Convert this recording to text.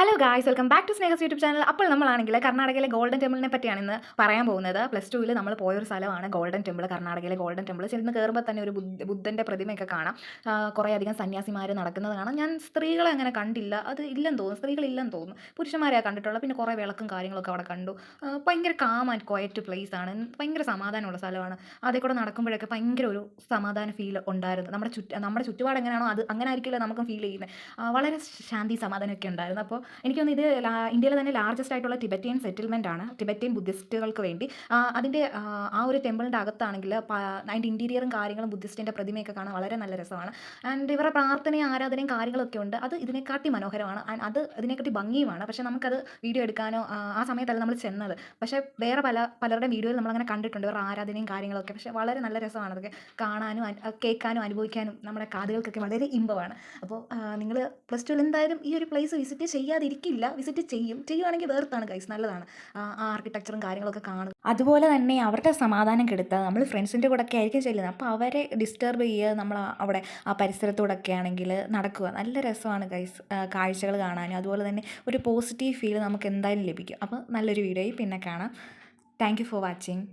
Hello guys, welcome back to Sneha's YouTube channel. അപ്പോൾ നമ്മളാണെങ്കിൽ കർണാടകയിലെ ഗോൾഡൻ ടെമ്പിളിനെ പറ്റിയാണ് ഇന്ന് പറയാൻ പോകുന്നത്. +2 നമ്മൾ പോയൊരു സ്ഥലമാണ് ഗോൾഡൻ ടെമ്പിൾ. കർണാടകയിലെ ഗോൾഡൻ ടെമ്പിൾ ചെന്ന് കയറുമ്പോൾ തന്നെ ഒരു ബുദ്ധൻ്റെ പ്രതിമയൊക്കെ കാണാം. കുറേ അധികം സന്യാസിമാർ നടക്കുന്നത് കാണാം. ഞാൻ സ്ത്രീകളെ അങ്ങനെ കണ്ടില്ല, അത് ഇല്ലെന്ന് തോന്നുന്നു, സ്ത്രീകളില്ലെന്ന് തോന്നുന്നു, പുരുഷന്മാരെയാണ് കണ്ടിട്ടുള്ളത്. പിന്നെ കുറേ വിളക്കും കാര്യങ്ങളൊക്കെ അവിടെ കണ്ടു. ഭയങ്കര കാം ആൻഡ് ക്വയറ്റ് പ്ലേസ് ആണ്, ഭയങ്കര സമാധാനമുള്ള സ്ഥലമാണ്. അതേ കൂടെ നടക്കുമ്പോഴൊക്കെ ഭയങ്കര ഒരു സമാധാന ഫീൽ ഉണ്ടായിരുന്നു. നമ്മുടെ ചുറ്റുപാട് എങ്ങനെയാണോ അത് അങ്ങനെ ആയിരിക്കില്ല നമുക്കും ഫീൽ ചെയ്യുന്നത്. വളരെ ശാന്തി സമാധാനമൊക്കെ ഉണ്ടായിരുന്നു. അപ്പോൾ എനിക്ക് തോന്നുന്നു ഇത് ഇന്ത്യയിലെ തന്നെ ലാർജസ്റ്റ് ആയിട്ടുള്ള ടിബറ്റിയൻ സെറ്റിൽമെൻ്റ് ആണ്, ടിബറ്റിയൻ ബുദ്ധിസ്റ്റുകൾക്ക് വേണ്ടി. അതിൻ്റെ ആ ഒരു ടെമ്പിളിൻ്റെ അകത്താണെങ്കിൽ അതിൻ്റെ ഇൻറ്റീരിയറും കാര്യങ്ങളും ബുദ്ധിസ്റ്റിൻ്റെ പ്രതിമയൊക്കെ കാണാൻ വളരെ നല്ല രസമാണ്. ആൻഡ് ഇവരുടെ പ്രാർത്ഥനയും ആരാധനയും കാര്യങ്ങളൊക്കെ ഉണ്ട്. അത് ഇതിനെക്കാട്ടി മനോഹരമാണ്, ആൻഡ് അത് ഇതിനെക്കാട്ടി ഭംഗിയുമാണ്. പക്ഷേ നമുക്കത് വീഡിയോ എടുക്കാനോ ആ സമയത്തല്ല നമ്മൾ ചെന്നത്. പക്ഷേ വേറെ പലരുടെ വീഡിയോയിൽ നമ്മളങ്ങനെ കണ്ടിട്ടുണ്ട് ഇവരുടെ ആരാധനയും കാര്യങ്ങളൊക്കെ. പക്ഷേ വളരെ നല്ല രസമാണ് അതൊക്കെ കാണാനും കേൾക്കാനും അനുഭവിക്കാനും. നമ്മുടെ കാതുകൾക്കൊക്കെ വളരെ ഇമ്പമാണ്. അപ്പോൾ നിങ്ങൾ +2 എന്തായാലും ഈ ഒരു പ്ലേസ് വിസിറ്റ് ചെയ്യാതിരിക്കില്ല, വിസിറ്റ് ചെയ്യുവാണെങ്കിൽ വേർത്താണ് ഗൈസ്, നല്ലതാണ്. ആ ആർക്കിടെക്ചറും കാര്യങ്ങളൊക്കെ കാണും. അതുപോലെ തന്നെ അവരുടെ സമാധാനം കെടുത്താൽ നമ്മൾ ഫ്രണ്ട്സിൻ്റെ കൂടെ ഒക്കെ ആയിരിക്കും ചെല്ലുന്നത്. അപ്പോൾ അവരെ ഡിസ്റ്റർബ് ചെയ്യുക, നമ്മൾ അവിടെ ആ പരിസരത്തൂടെയൊക്കെ ആണെങ്കിൽ നടക്കുക, നല്ല രസമാണ് ഗൈസ് കാഴ്ചകൾ കാണാനും. അതുപോലെ തന്നെ ഒരു പോസിറ്റീവ് ഫീൽ നമുക്ക് എന്തായാലും ലഭിക്കും. അപ്പോൾ നല്ലൊരു വീഡിയോയിൽ പിന്നെ കാണാം. Thank you for watching.